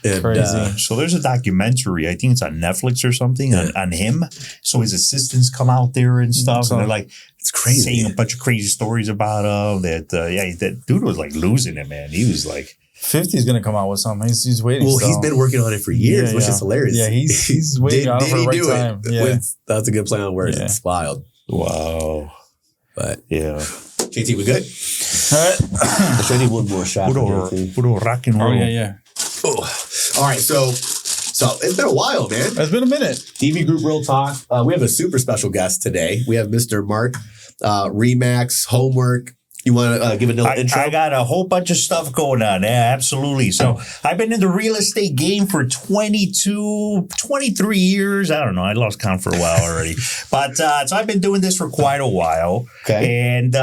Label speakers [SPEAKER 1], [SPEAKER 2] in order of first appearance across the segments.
[SPEAKER 1] And,
[SPEAKER 2] Crazy.
[SPEAKER 3] So there's a documentary, I think it's on Netflix or something, on him. So his assistants come out there and stuff, and they're like,
[SPEAKER 1] it's crazy.
[SPEAKER 3] saying a bunch of crazy stories about him. That dude was like losing it, man. He was like,
[SPEAKER 2] 50 is going to come out with something. He's waiting.
[SPEAKER 1] Well, he's been working on it for years, which is hilarious.
[SPEAKER 2] Yeah, he's waiting on it for the right time. Yeah.
[SPEAKER 1] That's a good play on words. It's wild.
[SPEAKER 3] wow.
[SPEAKER 1] But
[SPEAKER 3] Yeah.
[SPEAKER 1] JT, we good?
[SPEAKER 2] All right.
[SPEAKER 1] I should need one more shot.
[SPEAKER 3] Puro rock and roll.
[SPEAKER 2] Oh, yeah.
[SPEAKER 1] Oh. All right, so it's been a while, man.
[SPEAKER 2] It's been a minute.
[SPEAKER 1] TV Group Real Talk. We have a super special guest today. We have Mr. Mark Remax Homework. You want to give a little intro?
[SPEAKER 3] I got a whole bunch of stuff going on. Yeah, absolutely. So I've been in the real estate game for 23 years. I don't know. I lost count for a while already. But so I've been doing this for quite a while.
[SPEAKER 1] Okay.
[SPEAKER 3] And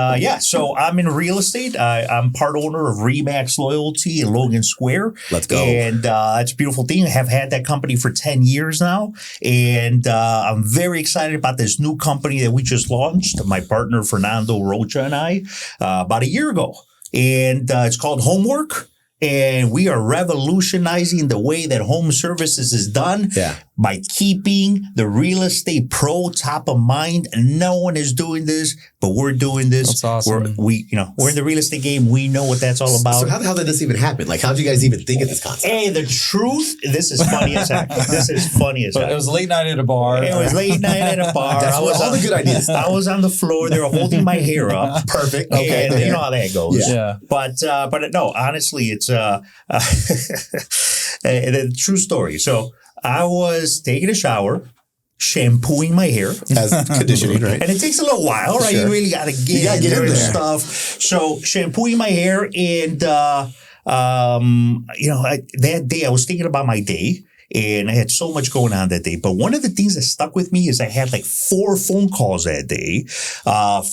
[SPEAKER 3] so I'm in real estate. I'm part owner of Remax Loyalty in Logan Square.
[SPEAKER 1] Let's go.
[SPEAKER 3] And it's a beautiful thing. I have had that company for 10 years now. And I'm very excited about this new company that we just launched. My partner, Fernando Rocha, and I. About a year ago. And it's called Homework. And we are revolutionizing the way that home services is done by keeping the real estate pro top of mind. No one is doing this, but we're doing this.
[SPEAKER 2] That's awesome.
[SPEAKER 3] We're in the real estate game. We know what that's all about.
[SPEAKER 1] So how did this even happen? Like, how did you guys even think of this concept?
[SPEAKER 3] Hey, the truth, this is funny as heck. This is funny as heck.
[SPEAKER 2] But it was late night at a bar.
[SPEAKER 3] It was late night at a bar.
[SPEAKER 1] That's all the good ideas.
[SPEAKER 3] I was on the floor. They were holding my hair up.
[SPEAKER 1] Perfect.
[SPEAKER 3] Okay. And you know how that goes.
[SPEAKER 2] Yeah.
[SPEAKER 3] But no, honestly, it's the true story. So I was taking a shower, shampooing my hair.
[SPEAKER 1] As conditioning, right?
[SPEAKER 3] And it takes a little while, right?
[SPEAKER 1] Sure.
[SPEAKER 3] You really got to get in there and stuff. So shampooing my hair and, that day I was thinking about my day. And I had so much going on that day. But one of the things that stuck with me is I had like 4 phone calls that day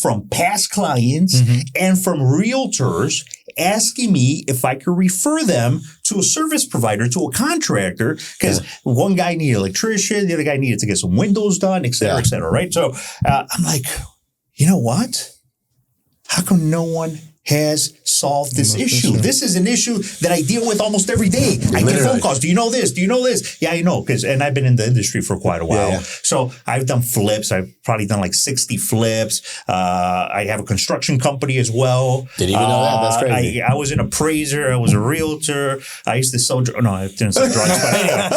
[SPEAKER 3] from past clients and from realtors asking me if I could refer them to a service provider, to a contractor, because one guy needed an electrician, the other guy needed to get some windows done, et cetera, right? So I'm like, you know what? How come no one has solved this issue? This is an issue that I deal with almost every day. I get phone calls. Do you know this? Do you know this? Yeah, I know. And I've been in the industry for quite a while. Yeah. So I've done flips. I've probably done like 60 flips. I have a construction company as well.
[SPEAKER 1] Didn't even know that. That's crazy.
[SPEAKER 3] I was an appraiser. I was a realtor. I used to sell drugs. No, I didn't sell drugs. But anyway.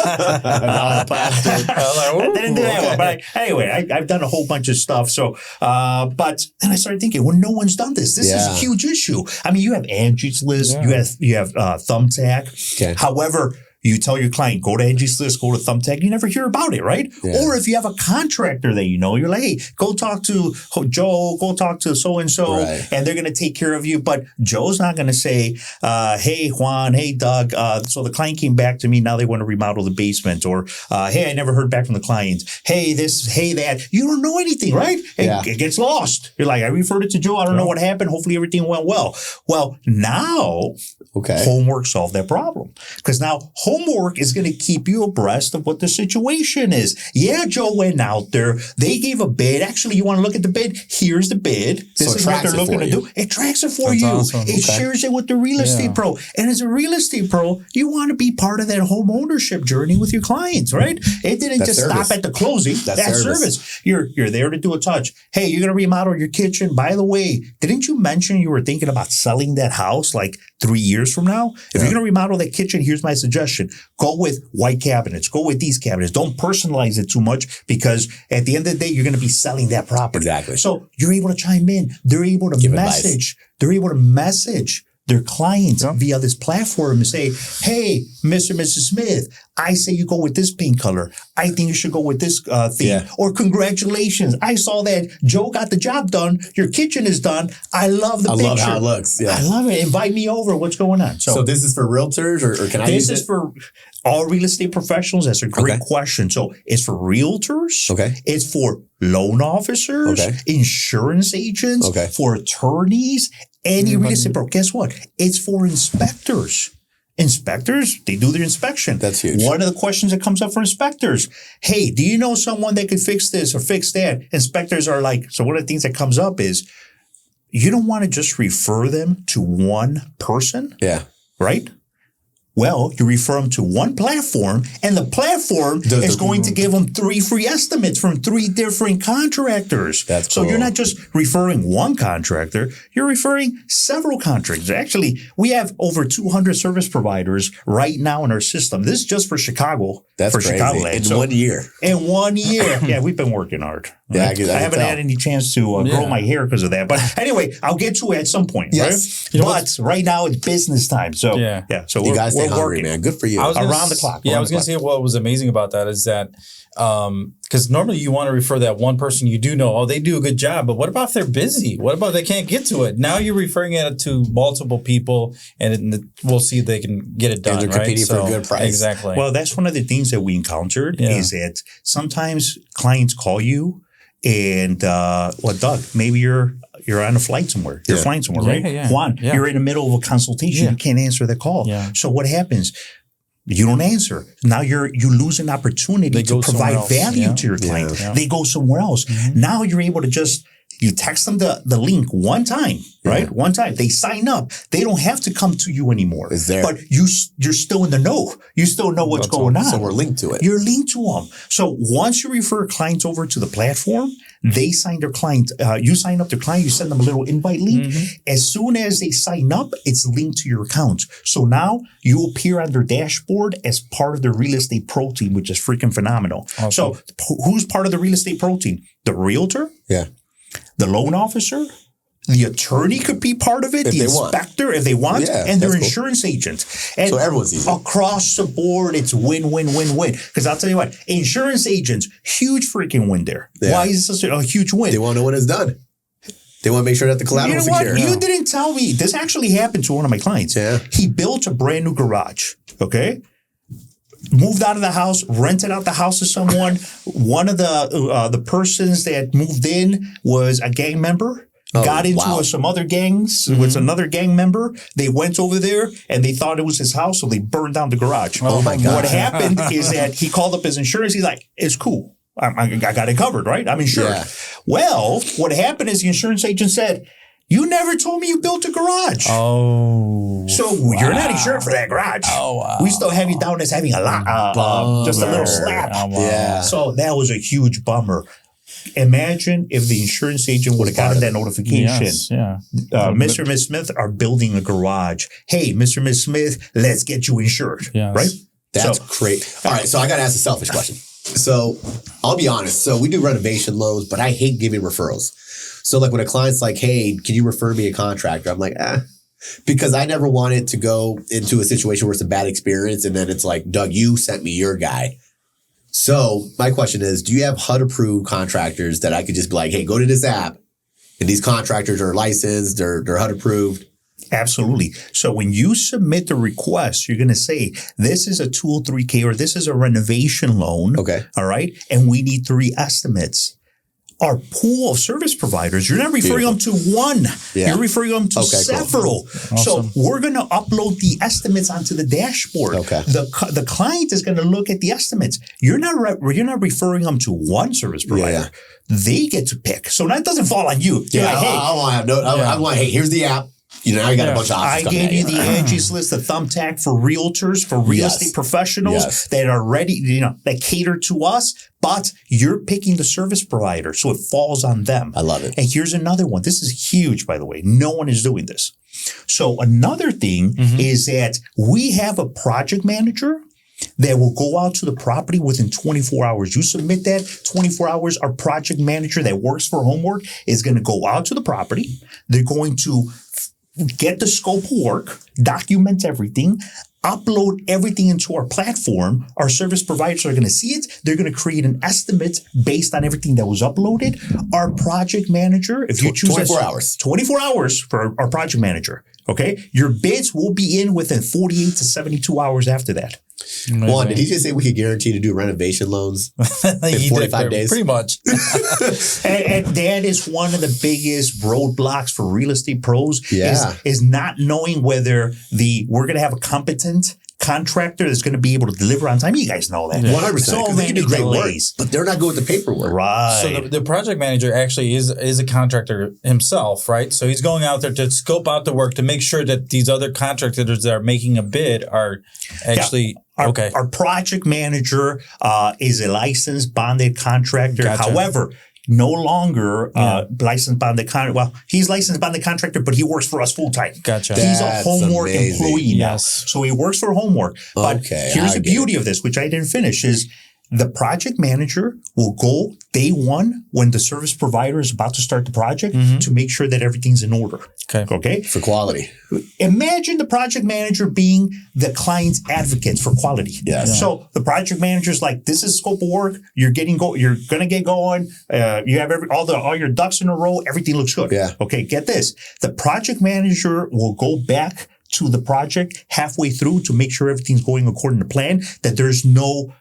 [SPEAKER 3] I didn't do that one. But anyway, I've done a whole bunch of stuff. So, but then I started thinking, well, no one's done this. This is a huge issue. I mean, you have Angie's List, you have Thumbtack. Okay. However, you tell your client, go to Angie's List, go to Thumbtack. You never hear about it, right? Yeah. Or if you have a contractor that you know, you're like, hey, go talk to Joe, go talk to so-and-so, and they're going to take care of you. But Joe's not going to say, hey, Juan, hey, Doug. So the client came back to me. Now they want to remodel the basement. Or, hey, I never heard back from the client. Hey, this, hey, that. You don't know anything, right? It gets lost. You're like, I referred it to Joe. I don't know what happened. Hopefully everything went well. Well, now Homework solved that problem. Because now Homework is going to keep you abreast of what the situation is. Yeah, Joe went out there. They gave a bid. Actually, you want to look at the bid? Here's the bid. This is what they're looking to do. It tracks it for you. Awesome. It shares it with the real estate pro. And as a real estate pro, you want to be part of that home ownership journey with your clients, right? It didn't just stop at the closing. That's service. You're there to do a touch. Hey, you're going to remodel your kitchen. By the way, didn't you mention you were thinking about selling that house like 3 years from now? If you're going to remodel that kitchen, here's my suggestion. Go with white cabinets. Go with these cabinets. Don't personalize it too much because at the end of the day, you're going to be selling that property. Exactly. So you're able to chime in. They're able to message. They're able to message their clients via this platform and say, hey, Mr. and Mrs. Smith, I say you go with this paint color. I think you should go with this theme. Yeah. Or congratulations. I saw that Joe got the job done. Your kitchen is done. I love the picture. I love how it looks. Yeah. I love it. Invite me over. What's going on?
[SPEAKER 1] So this is for realtors or can I use it?
[SPEAKER 3] This is for all real estate professionals. That's a great question. So it's for realtors. Okay. It's for loan officers, insurance agents, for attorneys, any real estate pro. Guess what? It's for inspectors. Inspectors, they do their inspection. That's huge. One of the questions that comes up for inspectors, hey, do you know someone that could fix this or fix that? Inspectors are like, so one of the things that comes up is you don't want to just refer them to one person. Yeah. Right? Well, you refer them to one platform, and the platform is going to give them 3 free estimates from 3 different contractors.
[SPEAKER 1] That's
[SPEAKER 3] so
[SPEAKER 1] cool.
[SPEAKER 3] You're not just referring one contractor, you're referring several contractors. Actually, we have over 200 service providers right now in our system. This is just for Chicago.
[SPEAKER 1] That's
[SPEAKER 3] for
[SPEAKER 1] crazy.
[SPEAKER 3] Chicagoland.
[SPEAKER 1] In 1 year.
[SPEAKER 3] In 1 year. Yeah, we've been working hard.
[SPEAKER 1] Yeah,
[SPEAKER 3] right?
[SPEAKER 1] I
[SPEAKER 3] haven't had any chance to grow my hair because of that. But anyway, I'll get to it at some point.
[SPEAKER 1] Yes.
[SPEAKER 3] Right? But right now it's business time. So so
[SPEAKER 1] you guys stay hungry,
[SPEAKER 3] working.
[SPEAKER 1] man. Good for you.
[SPEAKER 2] Around
[SPEAKER 3] the clock.
[SPEAKER 2] Yeah, I was going to say what was amazing about that is that because normally you want to refer that one person you do know, they do a good job, but what about if they're busy? What about they can't get to it? Now you're referring it to multiple people, and we'll see if they can get it done.
[SPEAKER 1] And they're competing for a good price.
[SPEAKER 2] Exactly.
[SPEAKER 3] Well, that's one of the things that we encountered is that sometimes clients call you and, Doug, maybe you're on a flight somewhere. You're flying somewhere, right?
[SPEAKER 2] Yeah.
[SPEAKER 3] Juan, you're in the middle of a consultation. You can't answer the call.
[SPEAKER 2] Yeah.
[SPEAKER 3] So what happens? You don't answer. Now you lose an opportunity to provide value to your client.
[SPEAKER 2] Yeah.
[SPEAKER 3] They go somewhere else. Mm-hmm. Now you're able to you text them the link one time, right? One time. They sign up. They don't have to come to you anymore.
[SPEAKER 1] It's there.
[SPEAKER 3] But you're still in the know. You still know what's going on.
[SPEAKER 1] So we're linked to it.
[SPEAKER 3] You're linked to them. So once you refer clients over to the platform, they sign their client. You sign up their client. You send them a little invite link. Mm-hmm. As soon as they sign up, it's linked to your account. So now you appear on their dashboard as part of the real estate pro team, which is freaking phenomenal. Awesome. So who's part of the real estate pro team? The realtor?
[SPEAKER 1] Yeah.
[SPEAKER 3] The loan officer? The attorney could be part of it, the inspector if they want, and their insurance agent. And
[SPEAKER 1] so everyone's easy.
[SPEAKER 3] Across the board, it's win, win, win, win. Because I'll tell you what, insurance agents, huge freaking win there. Yeah. Why is this such a huge win?
[SPEAKER 1] They want to know when it's done. They want to make sure that the collateral is secure.
[SPEAKER 3] You didn't tell me. This actually happened to one of my clients.
[SPEAKER 1] Yeah.
[SPEAKER 3] He built a brand new garage, okay? Moved out of the house, rented out the house to someone. One of the persons that moved in was a gang member. Got into some other gangs with another gang member. They went over there and they thought it was his house, so they burned down the garage.
[SPEAKER 1] Oh my God.
[SPEAKER 3] What happened is that he called up his insurance. He's like, it's cool. I got it covered, right? I'm insured. Yeah. Well, what happened is the insurance agent said, you never told me you built a garage.
[SPEAKER 2] Oh.
[SPEAKER 3] So you're not insured for that garage.
[SPEAKER 2] Oh, wow.
[SPEAKER 3] We still have you down as having a lot, just a little slap.
[SPEAKER 2] Oh, wow.
[SPEAKER 1] Yeah.
[SPEAKER 3] So that was a huge bummer. Imagine if the insurance agent would have gotten that notification.
[SPEAKER 2] Yes, yeah.
[SPEAKER 3] Mr. and Ms. Smith are building a garage. Hey, Mr. and Ms. Smith, let's get you insured.
[SPEAKER 2] Yes.
[SPEAKER 3] Right?
[SPEAKER 1] That's great. All right. So I got to ask a selfish question. So I'll be honest. So we do renovation loans, but I hate giving referrals. So like when a client's like, hey, can you refer me a contractor? I'm like, because I never wanted to go into a situation where it's a bad experience. And then it's like, Doug, you sent me your guy. So my question is, do you have HUD approved contractors that I could just be like, hey, go to this app and these contractors are licensed, they're HUD approved?
[SPEAKER 3] Absolutely. So when you submit the request, you're going to say, this is a 203K or this is a renovation loan.
[SPEAKER 1] Okay.
[SPEAKER 3] All right. And we need 3 estimates. Our pool of service providers, you're not referring them to one. Yeah. You're referring them to several. Cool. Awesome. So we're going to upload the estimates onto the dashboard.
[SPEAKER 1] Okay.
[SPEAKER 3] The client is going to look at the estimates. You're not referring them to one service provider. Yeah. They get to pick. So that doesn't fall on you. You're like, hey, I want, hey, here's the app. You know, I got a bunch of options.
[SPEAKER 2] I
[SPEAKER 3] gave you the Angie's List, the thumbtack for realtors, for real estate professionals that are ready, that cater to us, but you're picking the service provider. So it falls on them.
[SPEAKER 1] I love it.
[SPEAKER 3] And here's another one. This is huge, by the way. No one is doing this. So another thing is that we have a project manager that will go out to the property within 24 hours. You submit that 24 hours, our project manager that works for Homework is going to go out to the property. They're going to get the scope of work, document everything, upload everything into our platform. Our service providers are going to see it. They're going to create an estimate based on everything that was uploaded. Our project manager, if you choose 24 hours for our project manager. Okay. Your bids will be in within 48 to 72 hours after that.
[SPEAKER 1] Juan, did he just say we could guarantee to do renovation loans in 45 days?
[SPEAKER 2] Pretty much.
[SPEAKER 3] and that is one of the biggest roadblocks for real estate pros is not knowing whether we're going to have a competent contractor that's going to be able to deliver on time. You guys know that.
[SPEAKER 1] 100%.
[SPEAKER 3] So
[SPEAKER 1] They can do great work,
[SPEAKER 3] delays.
[SPEAKER 1] but they're not good with the paperwork.
[SPEAKER 3] Right.
[SPEAKER 2] So the project manager actually is a contractor himself, right? So he's going out there to scope out the work to make sure that these other contractors that are making a bid are actually
[SPEAKER 3] Our project manager is a licensed bonded contractor.
[SPEAKER 2] Gotcha.
[SPEAKER 3] However, no longer licensed bonded contractor. Well, he's licensed bonded contractor, but he works for us full time.
[SPEAKER 2] Gotcha.
[SPEAKER 3] He's a
[SPEAKER 1] That's
[SPEAKER 3] homework
[SPEAKER 1] amazing.
[SPEAKER 3] employee now.
[SPEAKER 2] Yes.
[SPEAKER 3] So he works for homework. But here's
[SPEAKER 1] I
[SPEAKER 3] the
[SPEAKER 1] get
[SPEAKER 3] beauty of this, which I didn't finish, is the project manager will go day one when the service provider is about to start the project to make sure that everything's in order. Okay.
[SPEAKER 1] For quality.
[SPEAKER 3] Imagine the project manager being the client's advocate for quality.
[SPEAKER 1] Yes.
[SPEAKER 3] So the project manager's like, this is scope of work. You're going to get going. You have all your ducks in a row. Everything looks good.
[SPEAKER 1] Yeah.
[SPEAKER 3] Okay. Get this. The project manager will go back to the project halfway through to make sure everything's going according to plan, that there's no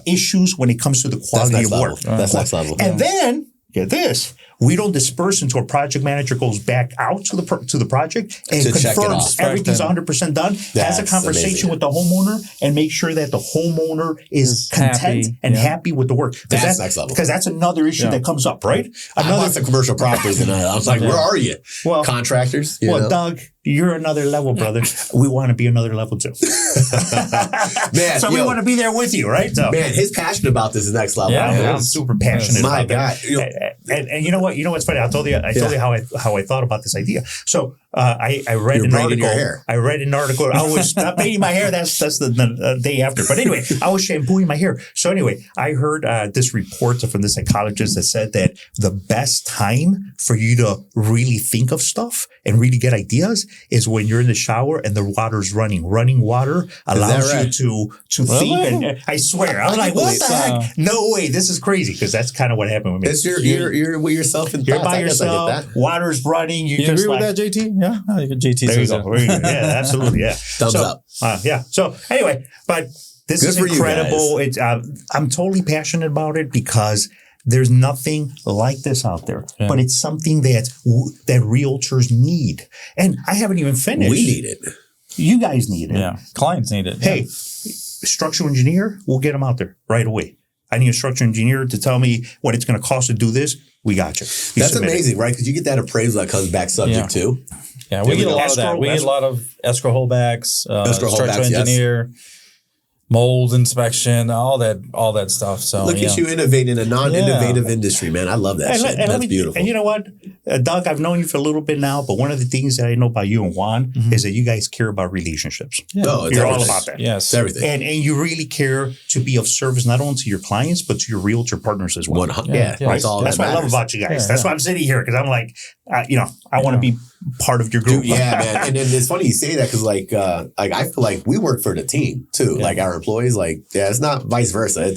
[SPEAKER 3] issues when it comes to the quality of work.
[SPEAKER 1] That's next level.
[SPEAKER 3] And then, get this, we don't disperse until a project manager goes back out to the project and
[SPEAKER 1] To check it
[SPEAKER 3] confirms
[SPEAKER 1] off.
[SPEAKER 3] everything's 100% done, has a
[SPEAKER 1] That's
[SPEAKER 3] conversation
[SPEAKER 1] amazing.
[SPEAKER 3] with the homeowner, and make sure that the homeowner is content
[SPEAKER 2] happy.
[SPEAKER 3] and
[SPEAKER 2] Yeah.
[SPEAKER 3] happy with the work.
[SPEAKER 1] That's next level.
[SPEAKER 3] Because that's another issue that comes up, right?
[SPEAKER 1] I bought some commercial properties and I was like, where are you?
[SPEAKER 3] Well,
[SPEAKER 1] Contractors? You know?
[SPEAKER 3] Doug, you're another level, brother. We want to be another level too.
[SPEAKER 1] Man,
[SPEAKER 3] So we want to be there with you, right? So,
[SPEAKER 1] man, his passion about this is next level.
[SPEAKER 2] Yeah.
[SPEAKER 3] I'm super passionate
[SPEAKER 1] My
[SPEAKER 3] about
[SPEAKER 1] God.
[SPEAKER 3] that. And you know what? You know what's funny? I told you how I thought about this idea. So I read an article.
[SPEAKER 1] Your hair.
[SPEAKER 3] I read an article. I was not braiding my hair. That's the day after. But anyway, I was shampooing my hair. So anyway, I heard this report from the psychologist that said that the best time for you to really think of stuff and really get ideas is when you're in the shower and the water's running. Running water allows
[SPEAKER 1] right?
[SPEAKER 3] you to think. And I swear, I'm like, what the heck? No way. This is crazy, because that's kind of what happened with me.
[SPEAKER 1] It's you're with yourself and
[SPEAKER 3] You're by yourself. Water's running.
[SPEAKER 2] You agree with that, JT? Yeah, JT.
[SPEAKER 3] There you go. Yeah, absolutely. Yeah.
[SPEAKER 1] Thumbs up.
[SPEAKER 3] Yeah. So anyway, but this
[SPEAKER 1] Good
[SPEAKER 3] is
[SPEAKER 1] for you
[SPEAKER 3] incredible. It's I'm totally passionate about it because there's nothing like this out there.
[SPEAKER 2] Yeah.
[SPEAKER 3] But it's something that realtors need, and I haven't even finished.
[SPEAKER 1] We need it.
[SPEAKER 3] You guys need it.
[SPEAKER 2] Yeah, clients need it.
[SPEAKER 3] Hey, structural engineer, we'll get them out there right away. I need a structural engineer to tell me what it's going to cost to do this. We got you.
[SPEAKER 1] That's amazing, right? Because you get that appraisal that comes back subject to.
[SPEAKER 2] Yeah, we get a lot of that. We get a lot of escrow holdbacks, structural engineer, mold inspection, all that stuff. So
[SPEAKER 1] Look at you innovating in a non-innovative industry, man. I love that shit. That's beautiful.
[SPEAKER 3] And you know what, Doug, I've known you for a little bit now, but one of the things that I know about you and Juan is that you guys care about relationships.
[SPEAKER 2] Yeah.
[SPEAKER 1] No,
[SPEAKER 3] You're all about that.
[SPEAKER 2] Yes.
[SPEAKER 1] It's everything.
[SPEAKER 3] And you really care to be of service not only to your clients, but to your realtor partners as well.
[SPEAKER 1] 100.
[SPEAKER 2] Yeah,
[SPEAKER 1] Yeah,
[SPEAKER 2] yeah.
[SPEAKER 3] Right? That's what I love about you guys. That's why I'm sitting here, because I'm like, I want to be part of your group.
[SPEAKER 1] Dude, yeah, man. And then it's funny you say that because like I feel like we work for the team too.
[SPEAKER 2] Yeah.
[SPEAKER 1] Like our employees, like, yeah, it's not vice versa.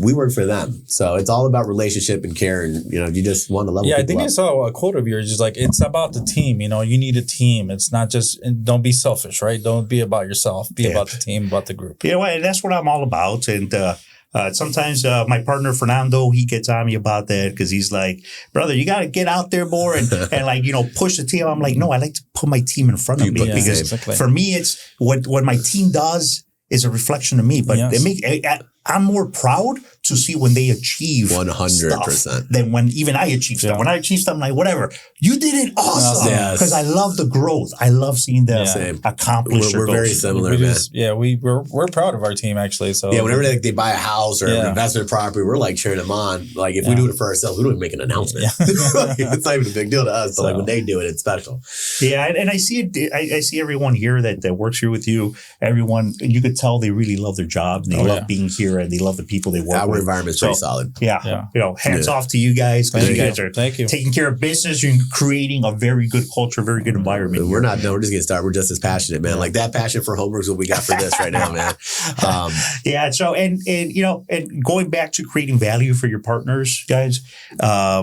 [SPEAKER 1] We work for them. So it's all about relationship and care. And, you just want to level
[SPEAKER 2] Yeah, I
[SPEAKER 1] people
[SPEAKER 2] think
[SPEAKER 1] up.
[SPEAKER 2] I saw a quote of yours. Just like, it's about the team. You need a team. It's not just, don't be selfish, right? Don't be about yourself. Be about the team, about the group.
[SPEAKER 3] You know what? And that's what I'm all about. And sometimes my partner Fernando, he gets on me about that because he's like, brother, you got to get out there more and like, push the team. I'm like, no, I like to put my team in front of me because for me, it's what my team does is a reflection of me. But I'm more proud to see when they achieve
[SPEAKER 1] 100%
[SPEAKER 3] than when even I achieve stuff. When I achieve stuff, I'm like, whatever, you did it awesome. Because I love the growth. I love seeing them accomplish.
[SPEAKER 1] We're very similar, man.
[SPEAKER 2] We're proud of our team actually. So
[SPEAKER 1] whenever they buy a house or an investment property, we're like cheering them on. Like if we do it for ourselves, we don't even make an announcement. It's not even a big deal to us. But like when they do it, it's special.
[SPEAKER 3] Yeah, and I see it. I see everyone here that works here with you. Everyone, you could tell they really love their job. And they love being here, and they love the people they work with.
[SPEAKER 1] Our environment's pretty solid.
[SPEAKER 3] Yeah. Hats off to you guys because you guys are taking care of business and creating a very good culture, very good environment.
[SPEAKER 1] We're not. No, we're just getting started. We're just as passionate, man. Like that passion for homework is what we got for this right now, man.
[SPEAKER 3] So and going back to creating value for your partners, guys. For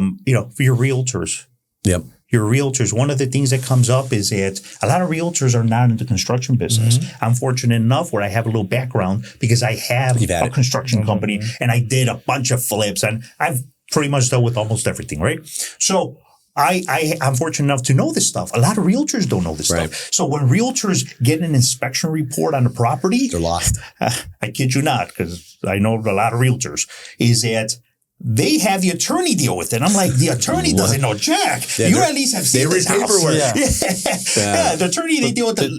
[SPEAKER 3] your realtors.
[SPEAKER 1] Yep.
[SPEAKER 3] Your realtors, one of the things that comes up is that a lot of realtors are not in the construction business. I'm fortunate enough where I have a little background because I have a construction company and I did a bunch of flips and I've pretty much dealt with almost everything, right? So I'm fortunate enough to know this stuff. A lot of realtors don't know this stuff. So when realtors get an inspection report on the property,
[SPEAKER 1] they're lost.
[SPEAKER 3] I kid you not, because I know a lot of realtors, is that they have the attorney deal with it. I'm like, the attorney doesn't know jack.
[SPEAKER 1] Yeah,
[SPEAKER 3] you at least have seen this house.
[SPEAKER 1] paperwork.
[SPEAKER 3] Yeah, the attorney,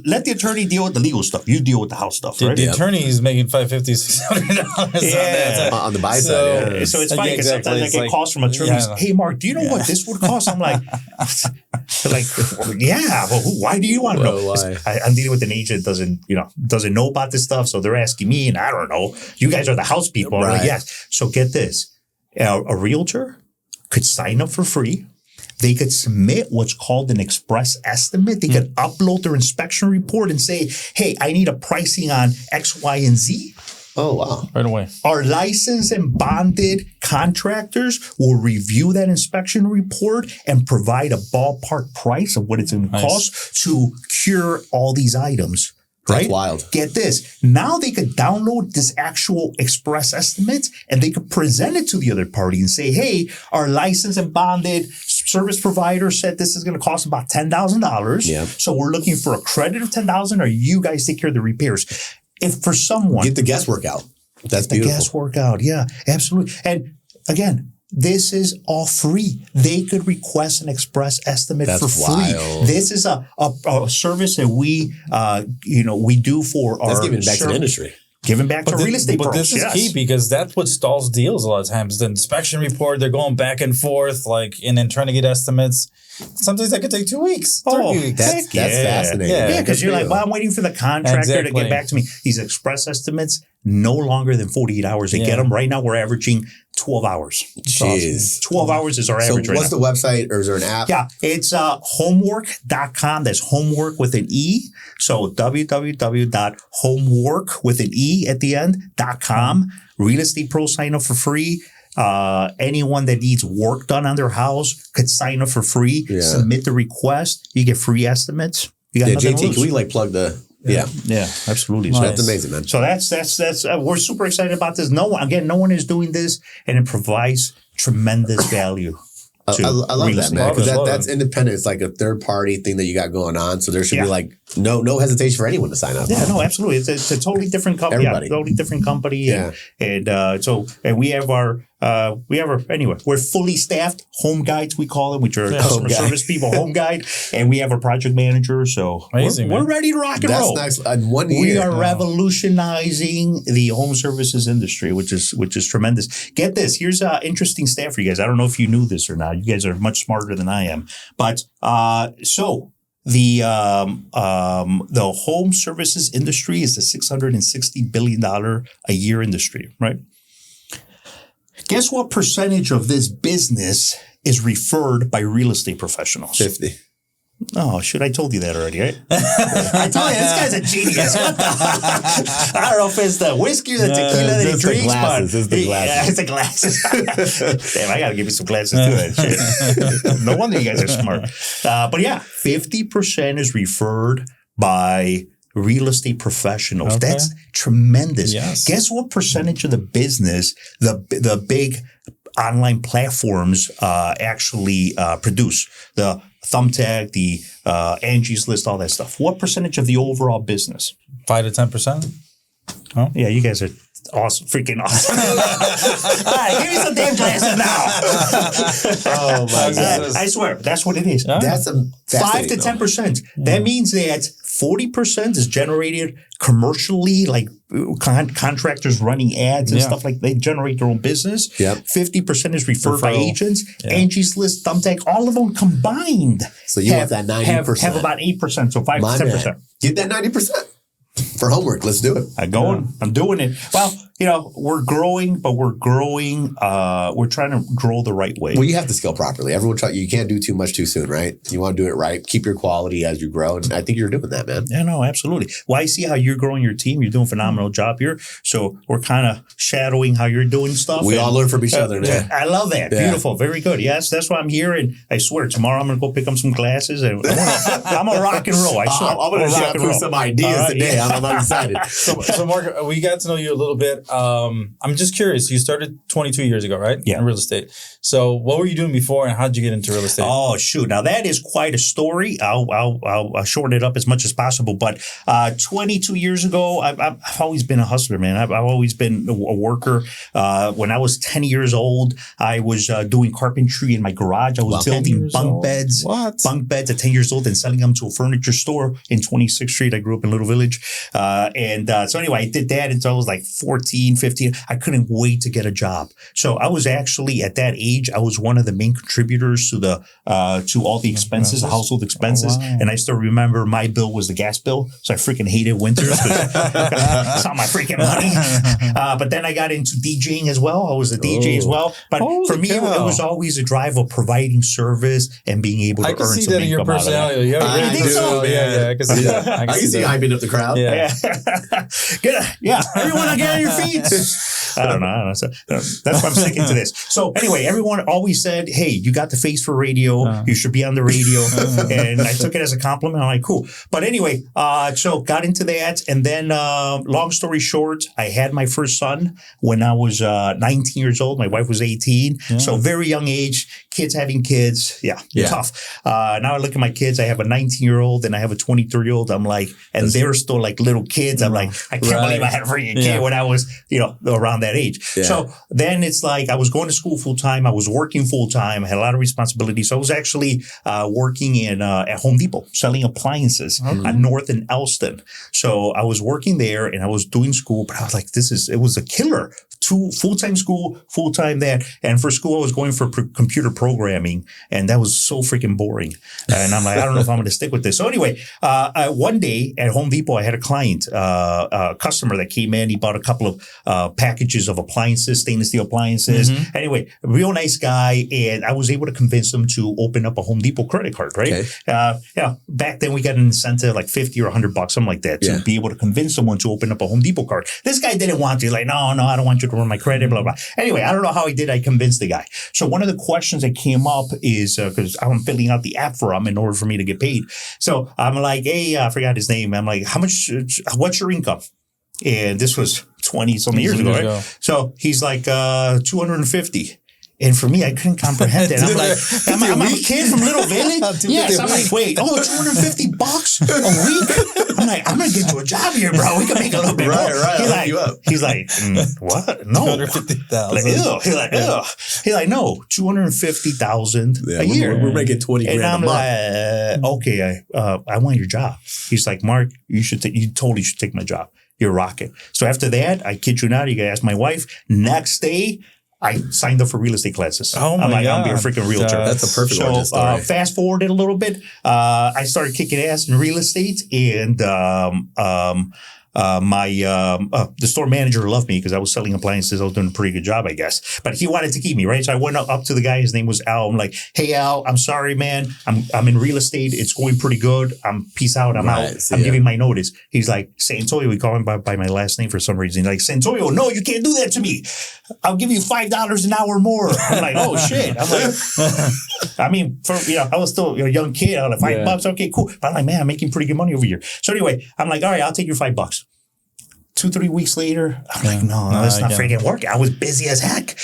[SPEAKER 3] let the attorney deal with the legal stuff. You deal with the house stuff, right?
[SPEAKER 2] The attorney is making $550, $600
[SPEAKER 1] on the buy side.
[SPEAKER 3] So it's funny because sometimes I get calls from attorneys. Hey, Mark, do you know what this would cost? I'm like, yeah, well, why do you want to know? I'm dealing with an agent that doesn't know about this stuff. So they're asking me, and I don't know. You guys are the house people. I'm like, yes. So get this. A realtor could sign up for free. They could submit what's called an express estimate. They could upload their inspection report and say, hey, I need a pricing on X, Y, and Z.
[SPEAKER 1] Oh, wow.
[SPEAKER 2] Right away.
[SPEAKER 3] Our licensed and bonded contractors will review that inspection report and provide a ballpark price of what it's going to cost to cure all these items. Right?
[SPEAKER 1] That's wild.
[SPEAKER 3] Get this. Now they could download this actual express estimate and they could present it to the other party and say, hey, our licensed and bonded service provider said this is going to cost about $10,000.
[SPEAKER 1] Yeah.
[SPEAKER 3] So we're looking for a credit of $10,000 or you guys take care of the repairs. If for someone.
[SPEAKER 1] Get the guesswork out. That's beautiful.
[SPEAKER 3] The guesswork out. Yeah, absolutely. And again, this is all free. They could request an express estimate for free.
[SPEAKER 1] Wild.
[SPEAKER 3] This is a service that we do for
[SPEAKER 1] That's
[SPEAKER 3] our
[SPEAKER 1] giving back to the industry.
[SPEAKER 3] Giving back to real estate pros.
[SPEAKER 2] But this is key because that's what stalls deals a lot of times. The inspection report, they're going back and forth, and then trying to get estimates. Sometimes that could take 2 weeks. 3 weeks.
[SPEAKER 1] That's fascinating.
[SPEAKER 3] Yeah, because you're like, well, I'm waiting for the contractor to get back to me. These express estimates, no longer than 48 hours to get them. Right now, we're averaging 12 hours.
[SPEAKER 1] Jeez.
[SPEAKER 3] 12 hours is our average right now.
[SPEAKER 1] What's the website, or is there an app?
[SPEAKER 3] Yeah, it's homework.com. That's homework with an E. So www.homework with an E at the end.com. Real estate pros sign up for free. Anyone that needs work done on their house could sign up for free. Yeah. Submit the request. You get free estimates. You got nothing to lose.
[SPEAKER 1] Can we plug the... Yeah,
[SPEAKER 3] absolutely.
[SPEAKER 1] Nice.
[SPEAKER 3] So
[SPEAKER 1] that's amazing, man.
[SPEAKER 3] So that's we're super excited about this. No one is doing this, and it provides tremendous value.
[SPEAKER 1] I love that, man, because that's independent. It's like a third party thing that you got going on. So there should be like no hesitation for anyone to sign up.
[SPEAKER 3] Yeah, no, absolutely. It's a totally different company.
[SPEAKER 1] Everybody.
[SPEAKER 3] Totally different company. Yeah. And we have our anyway, we're fully staffed home guides, we call them, which are customer service people, home guide. And we have our project manager. So we're ready to rock and roll.
[SPEAKER 1] That's nice. 1 year.
[SPEAKER 3] We are revolutionizing the home services industry, which is tremendous. Get this. Here's an interesting stat for you guys. I don't know if you knew this or not. You guys are much smarter than I am. But the home services industry is a $660 billion a year industry, right? Guess what percentage of this business is referred by real estate professionals?
[SPEAKER 1] 50.
[SPEAKER 3] Oh, should I told you that already, right? I told you, this guy's a genius. I don't know if it's the whiskey or the tequila that he drinks, but it's the glasses. Damn, I got to give you some glasses too. No wonder you guys are smart. But yeah, 50% is referred by real estate professionals. Okay. That's tremendous. Yes. Guess what percentage of the business the big online platforms actually produce? The Thumbtack, the Angie's List, all that stuff. What percentage of the overall business?
[SPEAKER 2] 5 to 10%.
[SPEAKER 3] Oh, yeah, you guys are awesome, freaking awesome. All right, give me some damn glasses now.
[SPEAKER 1] Oh my God!
[SPEAKER 3] I swear, that's what it is.
[SPEAKER 1] Yeah. That's
[SPEAKER 3] 5 to 10%. That means that 40% is generated commercially, like contractors running ads and stuff like they generate their own business. 50% is referred by agents. Angie's List, Thumbtack, all of them combined.
[SPEAKER 1] So you have that 90%.
[SPEAKER 3] Have about 8%, so 5 to 10%.
[SPEAKER 1] Get that 90%. For homework, let's do it.
[SPEAKER 3] I'm doing it. Well, we're growing, but we're trying to grow the right way.
[SPEAKER 1] Well, you have to scale properly. You can't do too much too soon, right? You want to do it right. Keep your quality as you grow. And I think you're doing that, man.
[SPEAKER 3] Yeah, no, absolutely. Well, I see how you're growing your team. You're doing a phenomenal job here. So we're kind of shadowing how you're doing stuff.
[SPEAKER 1] We all learn from each other.
[SPEAKER 3] I love that. Yeah. Beautiful. Very good. Yes, that's why I'm here. And I swear, tomorrow I'm going to go pick up some glasses. And I'm a rock and roll. I swear.
[SPEAKER 1] I'm going to share some ideas today. I'm excited.
[SPEAKER 2] So, Mark, we got to know you a little bit. I'm just curious. You started 22 years ago, right?
[SPEAKER 3] Yeah.
[SPEAKER 2] In real estate. So what were you doing before and how did you get into real estate?
[SPEAKER 3] Oh, shoot. Now, that is quite a story. I'll shorten it up as much as possible. But 22 years ago, I've always been a hustler, man. I've always been a worker. When I was 10 years old, I was doing carpentry in my garage. I was building bunk beds at 10 years old and selling them to a furniture store in 26th Street. I grew up in Little Village. So anyway, I did that until I was like 14, 15. I couldn't wait to get a job. So I was actually at that age, I was one of the main contributors to all the expenses, the household expenses. Oh, wow. And I still remember my bill was the gas bill. So I freaking hated winters because it's not my freaking money. But then I got into DJing as well. I was a DJ as well. But for me, it was always a drive of providing service and being able to earn some income. I can see that in your personality.
[SPEAKER 2] Yeah,
[SPEAKER 3] you think so?
[SPEAKER 2] Yeah, I can see that.
[SPEAKER 1] I can see hyping up the crowd.
[SPEAKER 3] Yeah. Everyone get on your feet. I don't know. So, that's why I'm sticking to this. So anyway, everyone always said, hey, you got the face for radio. You should be on the radio. And I took it as a compliment. I'm like, cool. But anyway, so got into that. And then long story short, I had my first son when I was 19 years old. My wife was 18. Yeah. So very young age, kids having kids. Yeah. Tough. Now I look at my kids. I have a 19-year-old and I have a 23-year-old. I'm like, and they're still like little kids. I'm like, I can't believe I had a freaking kid when I was, around that age. Yeah. So then it's like I was going to school full time. I was working full time. I had a lot of responsibilities. So I was actually working at Home Depot selling appliances on North and Elston. So I was working there and I was doing school, but I was like, it was a killer. Full-time school, full-time that. And for school, I was going for computer programming, and that was so freaking boring. And I'm like, I don't know if I'm going to stick with this. So anyway, one day at Home Depot, I had a client, a customer that came in. He bought a couple of packages of appliances, stainless steel appliances. Mm-hmm. Anyway, a real nice guy, and I was able to convince him to open up a Home Depot credit card, right? Okay. Back then, we got an incentive like $50 or $100, something like that, to be able to convince someone to open up a Home Depot card. This guy didn't want to. He's like, no, I don't want you to run my credit, blah, blah. Anyway, I don't know how he did. I convinced the guy. So one of the questions that came up is, because I'm filling out the app for him in order for me to get paid. So I'm like, hey, I forgot his name. I'm like, what's your income? And this was 20-something years ago, right? So he's like, 250. And for me, I couldn't comprehend that. I'm like, I'm a kid from Little Village. Yes, I'm like, wait, $250 a week? I'm like, I'm going to get you a job here, bro. We can make a little bit more. Right. He's like, what? No.
[SPEAKER 2] 250,000.
[SPEAKER 3] Like, ew. He's like, ew. He's like, no, 250,000 a year.
[SPEAKER 1] We're making 20 grand a month.
[SPEAKER 3] Like, okay, I want your job. He's like, Mark, you totally should take my job. You're rocking. So after that, I kid you not, you can ask my wife. Next day, I signed up for real estate classes.
[SPEAKER 2] Oh my God.
[SPEAKER 3] I'll be a freaking realtor.
[SPEAKER 1] That's a perfect origin story.
[SPEAKER 3] Fast forwarded a little bit. I started kicking ass in real estate, and the store manager loved me because I was selling appliances. I was doing a pretty good job, I guess. But he wanted to keep me, right? So I went up to the guy. His name was Al. I'm like, hey, Al, I'm sorry, man. I'm in real estate. It's going pretty good. Peace out. I'm out. I'm giving my notice. He's like, Santoyo. We call him by my last name for some reason. He's like, Santoyo, no, you can't do that to me. I'll give you $5 an hour more. I'm like, oh, shit. I'm like, I mean, I was still a young kid. I was like, $5. Okay, cool. But I'm like, man, I'm making pretty good money over here. So anyway, I'm like, all right, I'll take your $5. 2-3 weeks later, I'm like, no, that's not freaking working. I was busy as heck.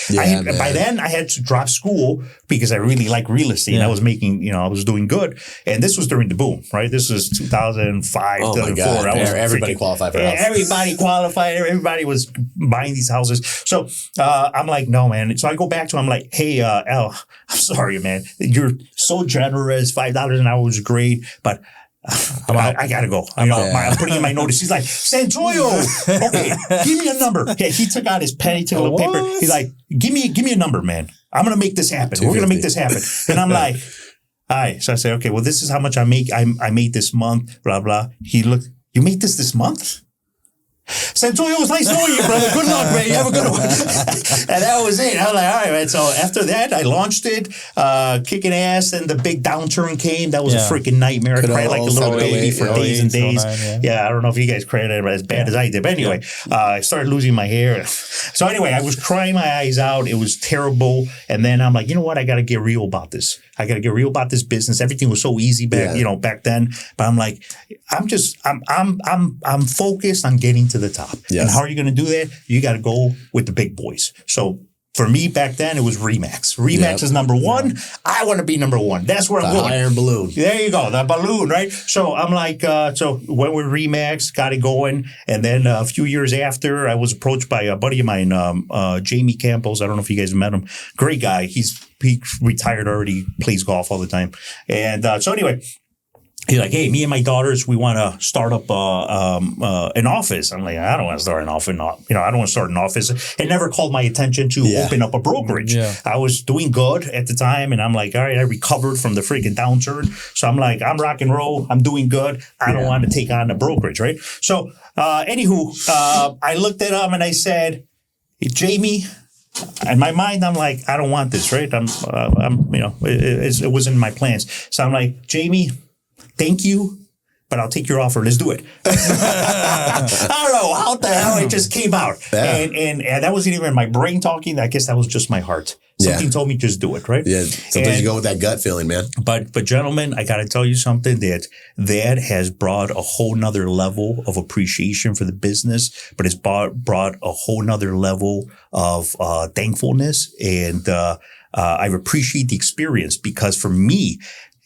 [SPEAKER 3] By then, I had to drop school because I really like real estate. And I was making, I was doing good. And this was during the boom, right? This was 2005, 2004.
[SPEAKER 1] Everybody qualified for a house.
[SPEAKER 3] Everybody qualified. Everybody was buying these houses. So I'm like, no, man. So I go back to him. I'm like, hey, Al, I'm sorry, man. You're so generous. $5 an hour was great. But I gotta go. I'm putting in my notice. He's like, Santoyo, okay, give me a number. Okay, he took out his pen, he took a little paper. He's like, give me a number, man. I'm gonna make this happen. We're gonna make this happen. And I'm like, all right. So I say, okay, well, this is how much I make. I made this month, blah, blah. He looked, you made this month? Santoyo, it was nice knowing you, brother. Good luck, man. You have a good one. And that was it. I was like, all right, man. So after that, I launched it, kicking ass, and the big downturn came. That was a freaking nightmare. I cried like a little baby for days and days. I don't know if you guys cried as bad as I did. But anyway, I started losing my hair. So anyway, I was crying my eyes out. It was terrible. And then I'm like, you know what? I got to get real about this. I got to get real about this business. Everything was so easy back then. But I'm like, I'm focused on getting to the top. Yes. And how are you going to do that? You got to go with the big boys. So for me back then, it was Remax. Remax is number one. I want to be number one. That's where I'm going.
[SPEAKER 1] Iron balloon.
[SPEAKER 3] There you go. The balloon, right? So I'm like, so went with Remax, got it going. And then a few years after, I was approached by a buddy of mine, Jamie Campos. I don't know if you guys met him. Great guy. He retired already, plays golf all the time. And so anyway, he's like, hey, me and my daughters, we want to start up an office. I'm like, I don't want to start an office. I don't want to start an office. It never called my attention to open up a brokerage. Yeah. I was doing good at the time. And I'm like, all right, I recovered from the freaking downturn. So I'm like, I'm rock and roll. I'm doing good. I don't want to take on the brokerage, right? So anywho, I looked it up and I said, hey, Jamie, in my mind, I'm like, I don't want this, right? It wasn't in my plans. So I'm like, Jamie, thank you, but I'll take your offer. Let's do it. I don't know how the hell it just came out. Yeah. And that wasn't even my brain talking. I guess that was just my heart. Something told me just do it, right?
[SPEAKER 1] Yeah. Sometimes you go with that gut feeling, man.
[SPEAKER 3] But gentlemen, I got to tell you something that has brought a whole nother level of appreciation for the business, but it's brought a whole nother level of thankfulness. And I appreciate the experience because for me,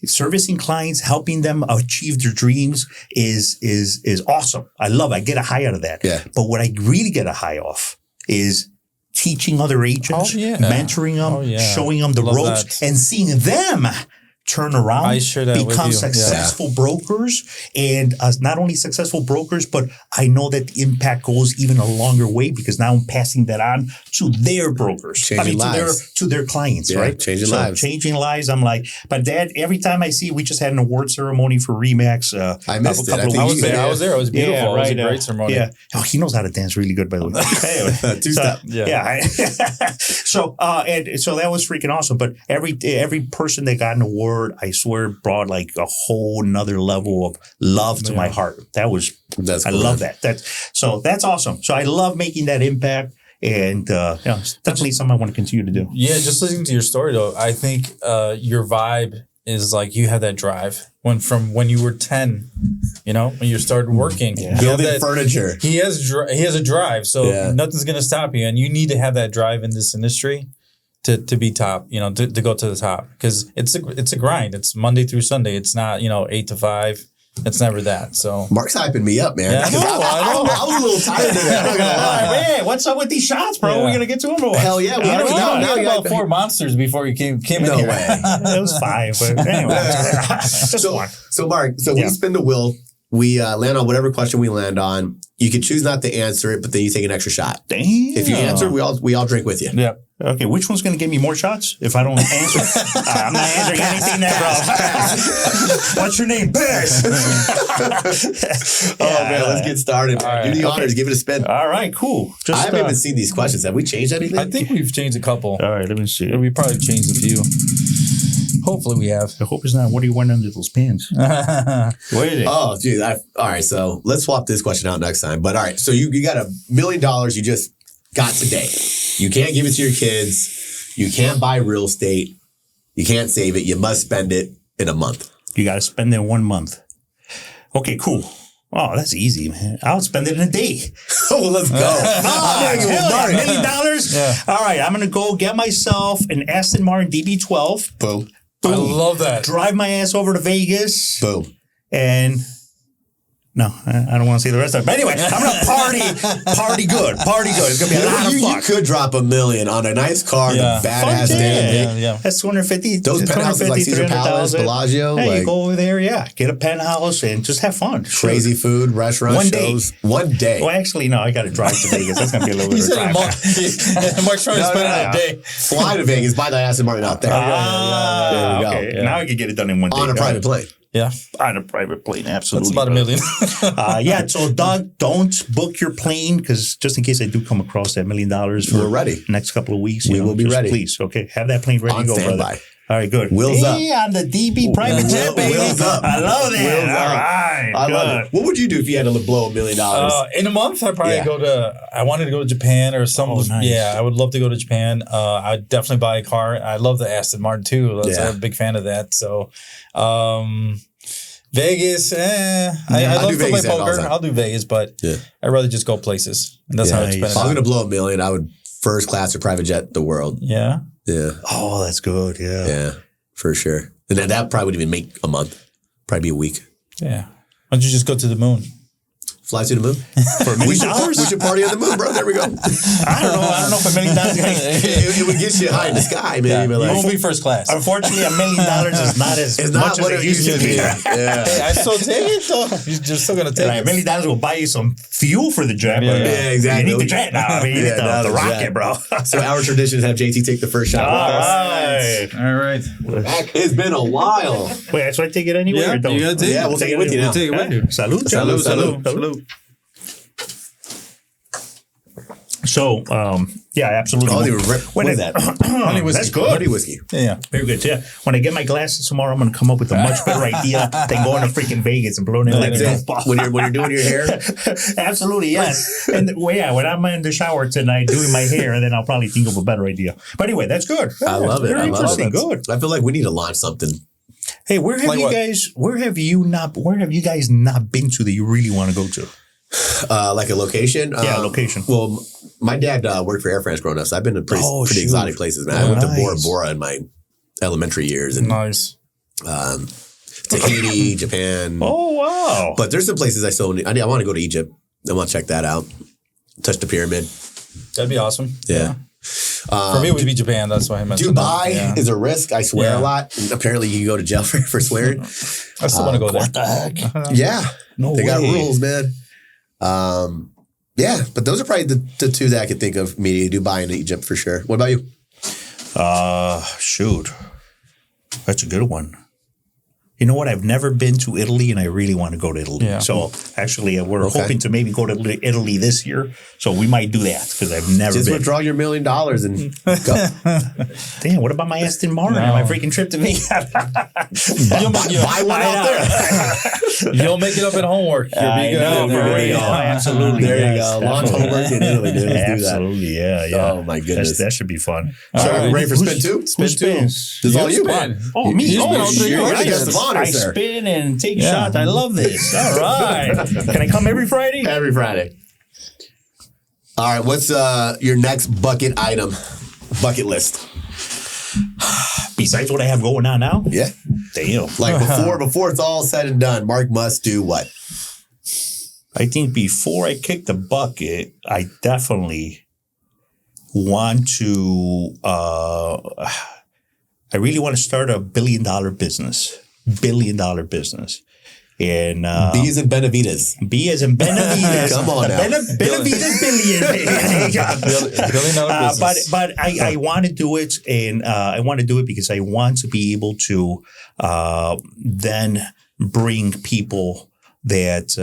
[SPEAKER 3] servicing clients, helping them achieve their dreams is awesome. I love it. I get a high out of that. Yeah. But what I really get a high off is teaching other agents, mentoring them, showing them the ropes, and seeing them turn around, become successful brokers, and not only successful brokers, but I know that the impact goes even a longer way because now I'm passing that on to their brokers. To their clients, right? Changing lives. I'm like, but Dad, every time I see, we just had an award ceremony for Remax.
[SPEAKER 1] I missed it.
[SPEAKER 2] I was there. It was beautiful. Yeah, right. It was a great ceremony.
[SPEAKER 3] Yeah. Oh, he knows how to dance really good, by the way. Anyway,
[SPEAKER 1] two-step.
[SPEAKER 3] So that was freaking awesome. But every person that got an award, I swear, brought like a whole nother level of love to my heart. I love that. That's awesome. So I love making that impact. And it's definitely something I want to continue to do.
[SPEAKER 2] Yeah, just listening to your story though, I think your vibe is like you have that drive when you were 10, when you started working.
[SPEAKER 1] Building furniture.
[SPEAKER 2] He has a drive, so nothing's gonna stop you, and you need to have that drive in this industry to be top, to go to the top, because it's a grind. It's Monday through Sunday. It's not 8 to 5. It's never that. So
[SPEAKER 1] Mark's hyping me up, man.
[SPEAKER 2] Yeah, I know.
[SPEAKER 1] I was a little tired today. I'm not gonna lie.
[SPEAKER 3] Man, what's up with these shots, bro? We're gonna get to them.
[SPEAKER 1] Hell yeah, we have to go.
[SPEAKER 2] Now you had about 4 monsters before you came in
[SPEAKER 1] no
[SPEAKER 2] here.
[SPEAKER 1] Way.
[SPEAKER 3] It was 5, but anyway.
[SPEAKER 1] So Mark, we spin the wheel. We land on whatever question we land on. You can choose not to answer it, but then you take an extra shot.
[SPEAKER 3] Damn.
[SPEAKER 1] If you answer, we all drink with you.
[SPEAKER 3] Yeah. Okay, which one's going to give me more shots if I don't answer? I'm not answering anything there, bro. What's your name? Pass.
[SPEAKER 1] Man, let's get started. Right. Do the honors. Give it a spin.
[SPEAKER 3] All right, cool.
[SPEAKER 1] I haven't even seen these questions. Have we changed anything?
[SPEAKER 2] I think we've changed a couple.
[SPEAKER 3] All right, let me see.
[SPEAKER 2] We probably changed a few. Hopefully we have.
[SPEAKER 3] I hope it's not, what do you want under those pants? What is it?
[SPEAKER 1] Oh, geez. All right, so let's swap this question out next time. But all right, so you got $1 million you just got today. You can't give it to your kids. You can't buy real estate. You can't save it. You must spend it in a month.
[SPEAKER 3] You got to spend it in 1 month. Okay, cool. Oh, that's easy, man. I'll spend it in a day.
[SPEAKER 1] Oh, let's go.
[SPEAKER 3] $1 million? Yeah. All right, I'm going to go get myself an Aston Martin DB12.
[SPEAKER 1] Boom.
[SPEAKER 2] I love that.
[SPEAKER 3] Drive my ass over to Vegas.
[SPEAKER 1] Boom.
[SPEAKER 3] And no, I don't want to say the rest of it. But anyway, I'm going to party good. It's going to be a lot of fun.
[SPEAKER 1] You could drop $1 million on a nice car, the badass damn.
[SPEAKER 3] Yeah. That's 250.
[SPEAKER 1] Those penthouses like Caesar Palace, Bellagio.
[SPEAKER 3] Hey, you go over there, get a penthouse and just have fun.
[SPEAKER 1] Crazy food, restaurant shows. 1 day.
[SPEAKER 3] Well, actually, no, I got to drive to Vegas. That's going to be a little bit of a drive.
[SPEAKER 2] Mark's trying to spend it in a day.
[SPEAKER 1] Fly to Vegas, buy the Aston Martin out there.
[SPEAKER 3] There we go. Okay. Now I can get it done in 1 day.
[SPEAKER 1] On a private plane.
[SPEAKER 2] Yeah.
[SPEAKER 3] On a private plane, absolutely.
[SPEAKER 2] That's about $1 million.
[SPEAKER 3] So Doug, don't book your plane because just in case I do come across that $1 million for
[SPEAKER 1] we're ready.
[SPEAKER 3] Next couple of weeks.
[SPEAKER 1] We will be ready.
[SPEAKER 3] Please, okay, have that plane ready to go,
[SPEAKER 1] standby.
[SPEAKER 3] brother. All right, good.
[SPEAKER 1] Wheels up.
[SPEAKER 3] On the DB private jet, baby.
[SPEAKER 1] Wheels up.
[SPEAKER 3] I love that.
[SPEAKER 1] Wheels
[SPEAKER 3] All
[SPEAKER 1] up.
[SPEAKER 3] right,
[SPEAKER 1] I love it. What would you do if you had to blow $1 million?
[SPEAKER 2] In a month, I'd probably I wanted to go to Japan or something.
[SPEAKER 3] Oh, nice.
[SPEAKER 2] Yeah, I would love to go to Japan. I'd definitely buy a car. I love the Aston Martin too. I'm a big fan of that. So, Vegas, I love to play poker. I'll do Vegas, but I'd rather just go places. And that's how I spend it.
[SPEAKER 1] If I was going to blow $1 million, I would first class or private jet the world.
[SPEAKER 2] Yeah.
[SPEAKER 1] Yeah.
[SPEAKER 3] Oh, that's good. Yeah.
[SPEAKER 1] Yeah, for sure. And then that probably wouldn't even make a month. Probably be a week.
[SPEAKER 2] Yeah. Why don't you just go to the moon?
[SPEAKER 1] Fly to the moon?
[SPEAKER 3] For $1 million?
[SPEAKER 1] We should party on the moon, bro. There we go.
[SPEAKER 3] I don't know if $1 million
[SPEAKER 1] it would get you high in the sky, maybe.
[SPEAKER 2] Yeah.
[SPEAKER 1] But
[SPEAKER 2] You won't be first class.
[SPEAKER 3] Unfortunately, $1 million is not as much as it used to be.
[SPEAKER 1] Yeah.
[SPEAKER 2] Hey, I still take it though. You're just still gonna take it.
[SPEAKER 3] $1 million will buy you some fuel for the jet.
[SPEAKER 2] Yeah,
[SPEAKER 3] You
[SPEAKER 1] exactly.
[SPEAKER 3] need the jet now. I mean, you need the rocket, bro.
[SPEAKER 1] So our tradition is have JT take the first shot.
[SPEAKER 2] All right.
[SPEAKER 1] It's been a while.
[SPEAKER 3] Wait, that's why I take it anyway.
[SPEAKER 2] Yeah,
[SPEAKER 3] or don't?
[SPEAKER 2] you gotta take it.
[SPEAKER 1] We'll take it with you now.
[SPEAKER 2] We'll take it with you.
[SPEAKER 3] Salud.
[SPEAKER 2] Salud.
[SPEAKER 3] So, absolutely.
[SPEAKER 1] What is that?
[SPEAKER 2] Honey whiskey.
[SPEAKER 3] That's good.
[SPEAKER 1] Honey whiskey.
[SPEAKER 2] Yeah.
[SPEAKER 3] Very good. Yeah. When I get my glasses tomorrow, I'm going to come up with a much better idea than going to freaking Vegas and blowing it like
[SPEAKER 1] That's it. When you're doing your hair?
[SPEAKER 3] Absolutely, yes. And when I'm in the shower tonight doing my hair, then I'll probably think of a better idea. But anyway, that's good.
[SPEAKER 1] I love it.
[SPEAKER 3] Very interesting. Good.
[SPEAKER 1] I feel like we need to launch something.
[SPEAKER 3] Hey, where have you guys not been to that you really want to go to?
[SPEAKER 1] Like a location?
[SPEAKER 3] Location.
[SPEAKER 1] Well, my dad worked for Air France growing up, so I've been to pretty exotic places, man. I went to Bora Bora in my elementary years. And,
[SPEAKER 2] Nice.
[SPEAKER 1] Tahiti, Japan.
[SPEAKER 3] Oh, wow.
[SPEAKER 1] But there's some places I still need. I want to go to Egypt. I want to check that out. Touch the pyramid.
[SPEAKER 2] That'd be awesome.
[SPEAKER 1] Yeah.
[SPEAKER 2] For me, it would be Japan. That's why I mentioned
[SPEAKER 1] Dubai is a risk. I swear a lot. And apparently, you can go to jail for swearing.
[SPEAKER 2] I still want to go there.
[SPEAKER 3] What the heck?
[SPEAKER 1] Yeah.
[SPEAKER 3] They
[SPEAKER 1] got rules, man. But those are probably the two that I could think of immediately. Dubai and Egypt for sure. What about you?
[SPEAKER 3] Shoot. That's a good one. You know what? I've never been to Italy, and I really want to go to Italy.
[SPEAKER 2] Yeah.
[SPEAKER 3] So actually, we're hoping to maybe go to Italy this year. So we might do that because I've never
[SPEAKER 1] Just
[SPEAKER 3] been.
[SPEAKER 1] withdraw your $1 million and go.
[SPEAKER 3] Damn, what about my Aston Martin and my freaking trip to Vegas?
[SPEAKER 1] Buy one out there.
[SPEAKER 2] You'll make it up in homework. You'll be good.
[SPEAKER 3] There you go. Absolutely.
[SPEAKER 1] There you go. Launch homework in Italy, dude. Let's do that.
[SPEAKER 3] Absolutely. Yeah.
[SPEAKER 1] Oh, my goodness.
[SPEAKER 3] That should be fun.
[SPEAKER 1] So are we ready for spin two?
[SPEAKER 2] Spin two.
[SPEAKER 3] spins?
[SPEAKER 1] This is all you.
[SPEAKER 2] spin.
[SPEAKER 3] Oh, me.
[SPEAKER 2] You spin all three.
[SPEAKER 1] You're the
[SPEAKER 2] Right.
[SPEAKER 1] guest of honor,
[SPEAKER 3] I
[SPEAKER 1] sir.
[SPEAKER 3] spin and take shots. I love this. All right. Can I come every Friday?
[SPEAKER 1] Every Friday. All right. What's your next bucket bucket list?
[SPEAKER 3] Besides what I have going on now?
[SPEAKER 1] Yeah.
[SPEAKER 3] Damn.
[SPEAKER 1] Like before it's all said and done, Mark must do what?
[SPEAKER 3] I think before I kick the bucket, I definitely want to, I really want to start a $1 billion business. $1 billion business. And
[SPEAKER 1] B as in Benavides.
[SPEAKER 3] B as in Benavides.
[SPEAKER 1] Come on now.
[SPEAKER 3] Benavides billion.
[SPEAKER 2] business.
[SPEAKER 3] But I want to do it, and I want to do it because I want to be able to then bring people that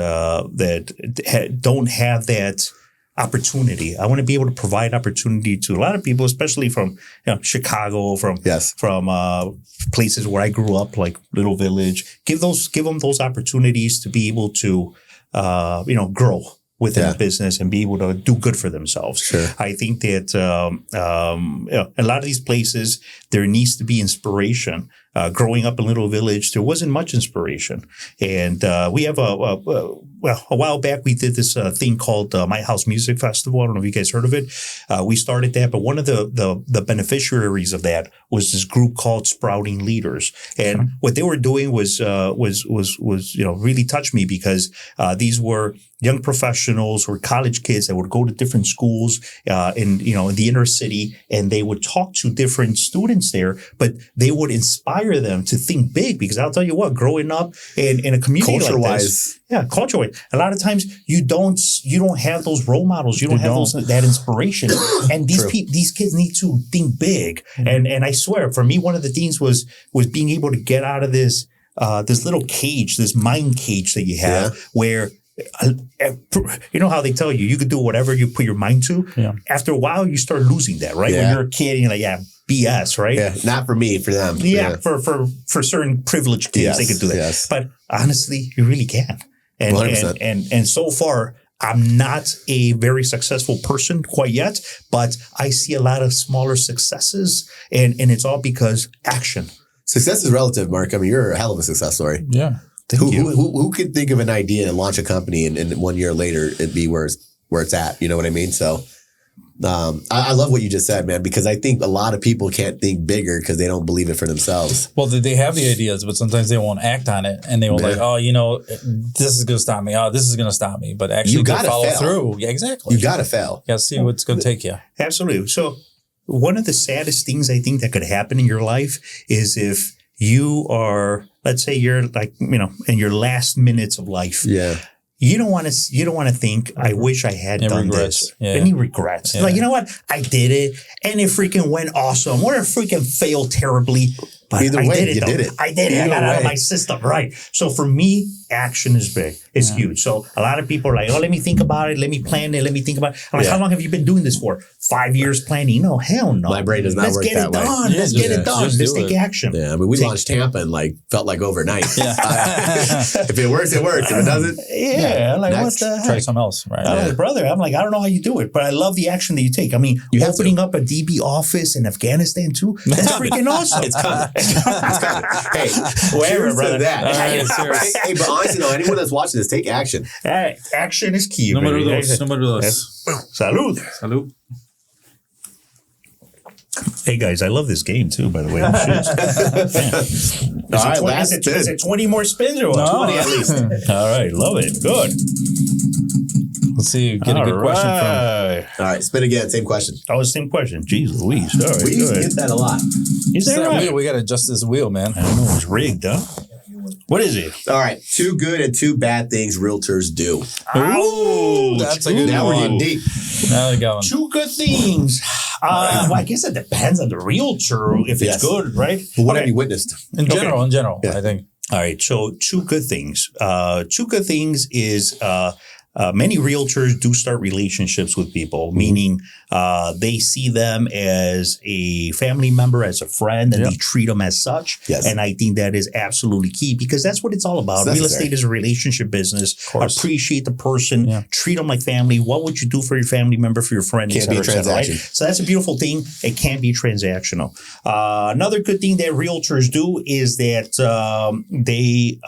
[SPEAKER 3] don't have that opportunity. I want to be able to provide opportunity to a lot of people, especially from Chicago, from places where I grew up, like Little Village. Give them those opportunities to be able to grow within a business and be able to do good for themselves.
[SPEAKER 1] Sure.
[SPEAKER 3] I think that a lot of these places, there needs to be inspiration. Growing up in Little Village, there wasn't much inspiration. And we have a while back, we did this thing called My House Music Festival. I don't know if you guys heard of it. We started that, but one of the beneficiaries of that was this group called Sprouting Leaders. And what they were doing was really touched me because these were young professionals or college kids that would go to different schools in the inner city, and they would talk to different students there, but they would inspire them to think big. Because I'll tell you what, growing up in a community like this, culture-wise, a lot of times you don't have those role models, you don't have that inspiration, and these kids need to think big. Mm-hmm. And I swear, for me, one of the things was being able to get out of this little cage, this mind cage that you have, where you know how they tell you can do whatever you put your mind to.
[SPEAKER 2] Yeah.
[SPEAKER 3] After a while, you start losing that, right? When you're a kid, and you're like, BS, right?
[SPEAKER 1] Yeah, not for me, for them.
[SPEAKER 3] Yeah, for certain privileged kids, they could do that.
[SPEAKER 1] Yes.
[SPEAKER 3] But honestly, you really can. And
[SPEAKER 1] 100%.
[SPEAKER 3] and so far, I'm not a very successful person quite yet, but I see a lot of smaller successes, and it's all because action.
[SPEAKER 1] Success is relative, Mark. I mean, you're a hell of a success story.
[SPEAKER 2] Yeah.
[SPEAKER 1] Who could think of an idea and launch a company and 1 year later it'd be where it's at? You know what I mean? So I love what you just said, man, because I think a lot of people can't think bigger because they don't believe it for themselves.
[SPEAKER 2] Well, they have the ideas, but sometimes they won't act on it, and they will like, this is going to stop me. Oh, this is going to stop me. But actually,
[SPEAKER 1] you gotta
[SPEAKER 2] follow
[SPEAKER 1] fail.
[SPEAKER 2] through. Yeah, exactly.
[SPEAKER 1] You got to fail.
[SPEAKER 2] You got to see what's going to take you.
[SPEAKER 3] Absolutely. So one of the saddest things I think that could happen in your life is if you are, let's say you're like, in your last minutes of life.
[SPEAKER 1] Yeah.
[SPEAKER 3] You don't want to think, I wish I had done this.
[SPEAKER 2] Yeah.
[SPEAKER 3] Any regrets.
[SPEAKER 2] Yeah.
[SPEAKER 3] Like, you know what? I did it and it freaking went awesome. Or it freaking failed terribly. But
[SPEAKER 1] Either way, you did it.
[SPEAKER 3] I did it. I got out of my system. Right. So for me, action is big. It's huge. So a lot of people are like, let me think about it. Let me plan it. Let me think about it. I'm like, how long have you been doing this for? 5 years planning? No, hell no.
[SPEAKER 1] My brain does not work that way.
[SPEAKER 3] Let's get it done. Let's take action.
[SPEAKER 1] Yeah, I mean, we launched Tampa and felt like overnight. If it works, it works. If it doesn't,
[SPEAKER 3] like what the heck?
[SPEAKER 2] Try something else, right?
[SPEAKER 3] I'm like, brother, I don't know how you do it, but I love the action that you take. I mean, opening up a DB office in Afghanistan too, that's freaking awesome.
[SPEAKER 1] It's coming. It's coming. Hey,
[SPEAKER 3] whatever,
[SPEAKER 1] cheers
[SPEAKER 3] brother.
[SPEAKER 1] to that.
[SPEAKER 2] Right,
[SPEAKER 1] Hey, but honestly, anyone that's watching this, take action.
[SPEAKER 3] Action is key.
[SPEAKER 2] Número dos.
[SPEAKER 3] Salud.
[SPEAKER 2] Salud.
[SPEAKER 3] Hey guys, I love this game too, by the way.
[SPEAKER 1] All right, last spin.
[SPEAKER 3] Is it 20 more spins or what?
[SPEAKER 2] No.
[SPEAKER 3] 20 at least. All right, love it. Good.
[SPEAKER 2] Let's see. Get a good question from.
[SPEAKER 1] All right, spin again. Same question.
[SPEAKER 3] Oh, same question. Jeez Louise. All right,
[SPEAKER 1] We used to get that a lot.
[SPEAKER 3] Is that right?
[SPEAKER 2] Wheel, we got to adjust this wheel, man.
[SPEAKER 3] I don't know. It's rigged, huh? What is it?
[SPEAKER 1] All right, 2 good and 2 bad things realtors do.
[SPEAKER 3] Oh,
[SPEAKER 2] that's a good
[SPEAKER 1] Now
[SPEAKER 2] one.
[SPEAKER 1] we're getting deep.
[SPEAKER 2] Now we're going.
[SPEAKER 3] 2 good things. Well, I guess it depends on the realtor if it's good, right?
[SPEAKER 1] But what have you witnessed?
[SPEAKER 2] In general, I think.
[SPEAKER 3] All right. So 2 good things. 2 good things is many realtors do start relationships with people, meaning they see them as a family member, as a friend, and they treat them as such.
[SPEAKER 1] Yes.
[SPEAKER 3] And I think that is absolutely key because that's what it's all about. Real estate is a relationship business. Appreciate the person, treat them like family. What would you do for your family member, for your friend?
[SPEAKER 1] Can't be a transaction.
[SPEAKER 3] Right? So that's a beautiful thing. It can be transactional. Another good thing that realtors do is that they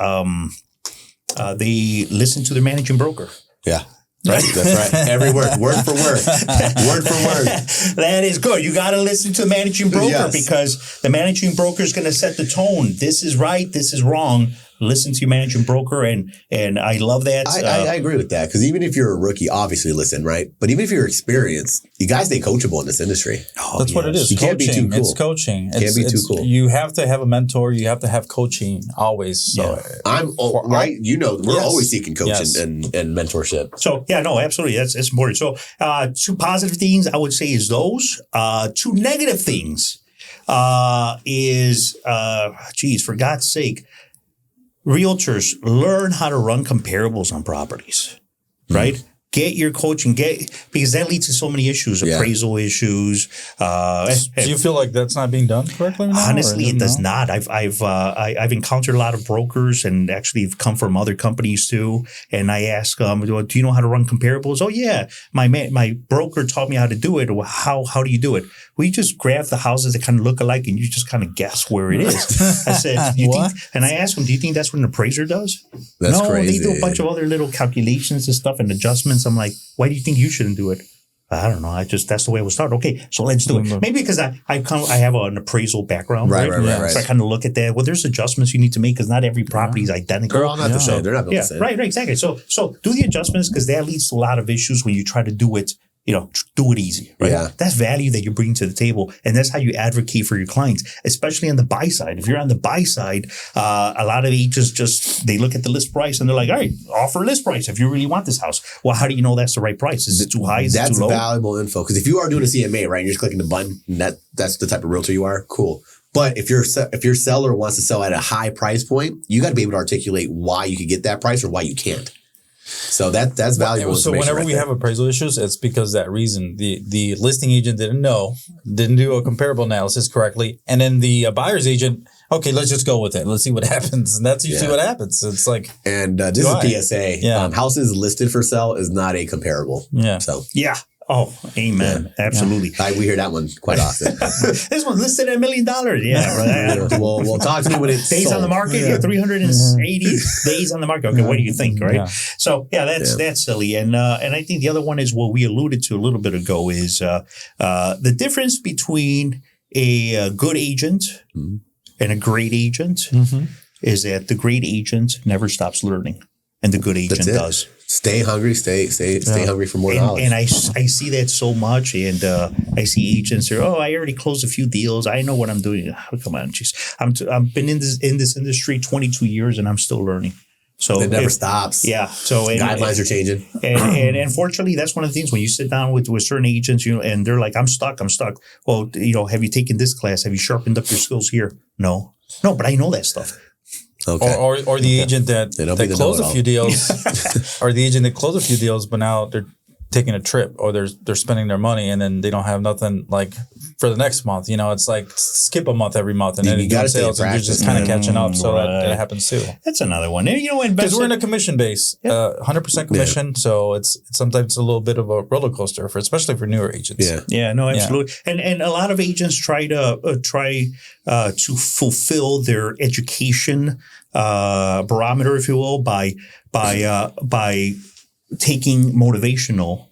[SPEAKER 3] listen to their managing broker.
[SPEAKER 1] Yeah. Right. That's right. Every word for word. Word for word.
[SPEAKER 3] That is good. You got to listen to the managing broker because the managing broker is going to set the tone. This is right. This is wrong. Listen to your managing broker, and I love that.
[SPEAKER 1] I agree with that because even if you're a rookie, obviously listen, right? But even if you're experienced, you guys stay coachable in this industry.
[SPEAKER 2] That's what it is.
[SPEAKER 1] You can't be too cool.
[SPEAKER 2] It's coaching.
[SPEAKER 1] Can't be too cool.
[SPEAKER 2] You have to have a mentor. You have to have coaching always. So
[SPEAKER 1] I'm right. We're always seeking coaching and mentorship.
[SPEAKER 3] So absolutely. That's important. So 2 positive things I would say is those. 2 negative things is for God's sake. Realtors, learn how to run comparables on properties, right? Get your coaching, because that leads to so many issues, appraisal issues.
[SPEAKER 2] Do you feel like that's not being done correctly now?
[SPEAKER 3] Honestly, it does not. I've encountered a lot of brokers and actually have come from other companies too. And I ask them, do you know how to run comparables? Oh yeah, my broker taught me how to do it. How do you do it? Well, you just grab the houses that kind of look alike and you just kind of guess where it is. I said, and I asked them, do you think that's what an appraiser does?
[SPEAKER 1] That's crazy.
[SPEAKER 3] They do a bunch of other little calculations and stuff and adjustments. I'm like, why do you think you shouldn't do it? I don't know. That's the way it was started. Okay, so let's do it. Maybe because I have an appraisal background, right? So I kind of look at that. Well, there's adjustments you need to make because not every property is identical.
[SPEAKER 1] They're all not the same. They're not built the same.
[SPEAKER 3] Right, exactly. So do the adjustments because that leads to a lot of issues when you try to do it. Do it easy, right?
[SPEAKER 1] Yeah.
[SPEAKER 3] That's value that you're bringing to the table. And that's how you advocate for your clients, especially on the buy side. If you're on the buy side, a lot of agents they look at the list price and they're like, all right, offer list price if you really want this house. Well, how do you know that's the right price? Is it too high? Is it too low?
[SPEAKER 1] That's valuable info. Because if you are doing a CMA, right, and you're just clicking the button, and that's the type of realtor you are, cool. But if your seller wants to sell at a high price point, you got to be able to articulate why you could get that price or why you can't. So that's valuable.
[SPEAKER 2] So whenever we have appraisal issues, it's because of that reason. The listing agent didn't do a comparable analysis correctly, and then the buyer's agent, okay, let's just go with it. Let's see what happens, and that's usually what happens. It's like,
[SPEAKER 1] and just a PSA, houses listed for sale is not a comparable.
[SPEAKER 2] Yeah.
[SPEAKER 1] So
[SPEAKER 3] yeah. Oh, amen. Yeah. Absolutely.
[SPEAKER 1] Yeah. We hear that one quite often.
[SPEAKER 3] This one's listed at $1 million. Yeah. Right.
[SPEAKER 1] We'll talk to me when it's
[SPEAKER 3] days
[SPEAKER 1] sold.
[SPEAKER 3] on the market. Yeah. 380 days on the market. Okay. What do you think? Right. Yeah. So that's silly. And I think the other one is what we alluded to a little bit ago is the difference between a good agent and a great agent is that the great agent never stops learning and the good agent does.
[SPEAKER 1] Stay hungry, stay hungry for more knowledge.
[SPEAKER 3] And I see that so much. And I see agents say, "Oh, I already closed a few deals. I know what I'm doing." Oh, come on, jeez. I've been in this industry 22 years, and I'm still learning. So
[SPEAKER 1] it never stops.
[SPEAKER 3] Yeah. So
[SPEAKER 1] guidelines are changing.
[SPEAKER 3] And unfortunately, that's one of the things when you sit down with certain agents, and they're like, I'm stuck. Well, have you taken this class? Have you sharpened up your skills here? No, but I know that stuff.
[SPEAKER 2] Okay. Or the agent that closed a few deals, or the agent that closed a few deals, but now they're taking a trip or they're spending their money and then they don't have nothing like for the next month. It's like skip a month every month and then you got sales and you're just kind of catching up. So that happens too.
[SPEAKER 3] That's another one. And
[SPEAKER 2] because we're in a commission base, 100% commission. Yeah. So it's sometimes a little bit of a roller coaster especially for newer agents.
[SPEAKER 3] Yeah. Yeah. No, absolutely. Yeah. And a lot of agents try to fulfill their education barometer, if you will, by taking motivational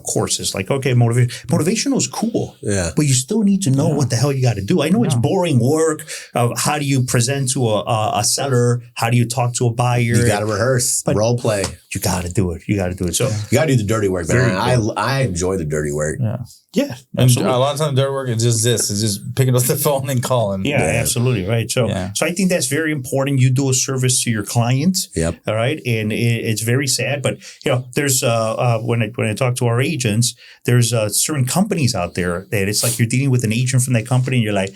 [SPEAKER 3] courses. Like, okay, motivational is cool, but you still need to know what the hell you got to do. I know it's boring work. How do you present to a seller? How do you talk to a buyer?
[SPEAKER 1] You got to rehearse, role play.
[SPEAKER 3] You got to do it. So
[SPEAKER 1] you got to do the dirty work, man. I enjoy the dirty work.
[SPEAKER 3] Yeah,
[SPEAKER 2] and a lot of times dirty work is just this. It's just picking up the phone and calling.
[SPEAKER 3] Yeah, absolutely. Right. So I think that's very important. You do a service to your client.
[SPEAKER 1] Yep.
[SPEAKER 3] All right. And it's very sad, but there's when I talk to our agents, there's certain companies out there that it's like you're dealing with an agent from that company and you're like,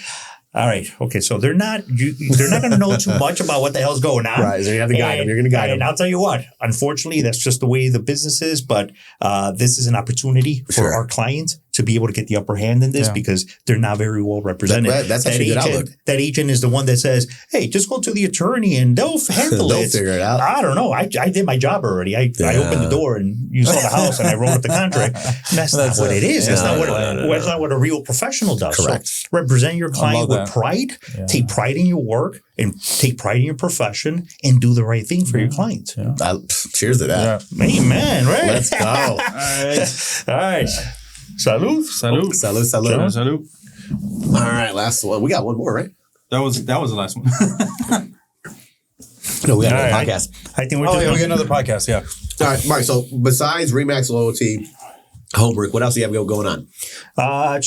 [SPEAKER 3] all right. Okay. So they're not going to know too much about what the hell's going on.
[SPEAKER 1] Right. So you have to guide them. You're going to guide them.
[SPEAKER 3] And I'll tell you what, unfortunately, that's just the way the business is. But this is an opportunity for our client to be able to get the upper hand in this because they're not very well represented.
[SPEAKER 1] That's actually a good outlook.
[SPEAKER 3] That agent is the one that says, hey, just go to the attorney and they'll handle it.
[SPEAKER 1] They'll figure it out.
[SPEAKER 3] I don't know. I did my job already. I opened the door and you saw the house and I wrote up the contract. And that's not what it is. That's not what a real professional does.
[SPEAKER 1] Correct.
[SPEAKER 3] So represent your client with pride. Yeah. Take pride in your work and take pride in your profession and do the right thing for your client.
[SPEAKER 1] Yeah. Cheers to that.
[SPEAKER 3] Yeah. Amen. Right.
[SPEAKER 1] Let's go.
[SPEAKER 3] All right. Salud.
[SPEAKER 1] Salud.
[SPEAKER 2] Salud.
[SPEAKER 1] Salud. All right. Last one. We got one more, right?
[SPEAKER 2] That was the last one.
[SPEAKER 1] No, we got another podcast.
[SPEAKER 3] I think we
[SPEAKER 2] got another podcast. Yeah.
[SPEAKER 1] All right, Mark. So besides Remax Loyalty, homework, what else do you have going on?
[SPEAKER 3] I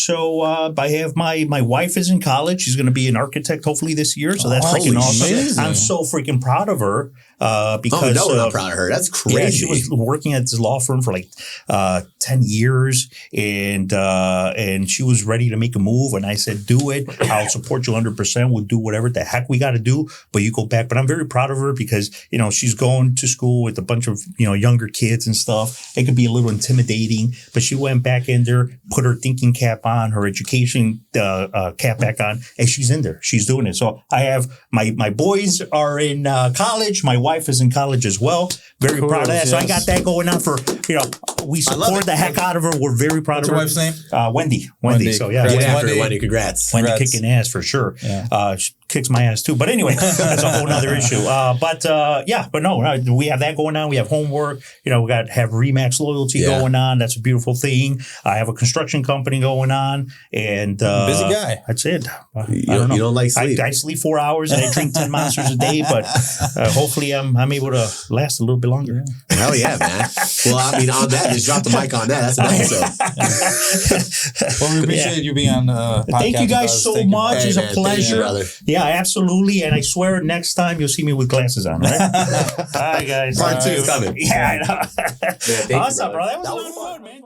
[SPEAKER 3] have my wife is in college. She's going to be an architect hopefully this year. So that's freaking awesome. Amazing. I'm so freaking proud of her. Because
[SPEAKER 1] we're not proud of her. That's crazy.
[SPEAKER 3] Yeah, she was working at this law firm for like 10 years and she was ready to make a move. And I said, do it. I'll support you 100%. We'll do whatever the heck we got to do. But you go back. But I'm very proud of her because, she's going to school with a bunch of, younger kids and stuff. It could be a little intimidating, but she went back in there, put her thinking cap on, her education cap back on, and she's in there. She's doing it. So I have my boys are in college. My wife is in college as well. Very proud of that. Yes. So I got that going on for, we support the heck out of her. We're very proud of her.
[SPEAKER 2] What's your wife's name?
[SPEAKER 3] Wendy. So yeah.
[SPEAKER 1] Wendy, congrats.
[SPEAKER 3] Wendy kicking ass for sure. Yeah. She kicks my ass too. But anyway, that's a whole nother issue. But no, we have that going on. We have homework. We got to have Remax Loyalty going on. That's a beautiful thing. I have a construction company going on. And
[SPEAKER 2] busy guy.
[SPEAKER 3] That's it.
[SPEAKER 1] You don't like sleep.
[SPEAKER 3] I sleep 4 hours and I drink 10 monsters a day. But hopefully I'm able to last a little bit longer.
[SPEAKER 1] Hell yeah, man. Well, on that, just drop the mic on that. That's an episode.
[SPEAKER 2] Well, we appreciate you being on the podcast.
[SPEAKER 3] Thank you guys so much. It's a pleasure. Yeah, absolutely. And I swear next time you'll see me with glasses on, right? All right, guys.
[SPEAKER 1] Part 2 is coming.
[SPEAKER 3] Yeah, I know. Awesome, bro. That was a lot of fun, man.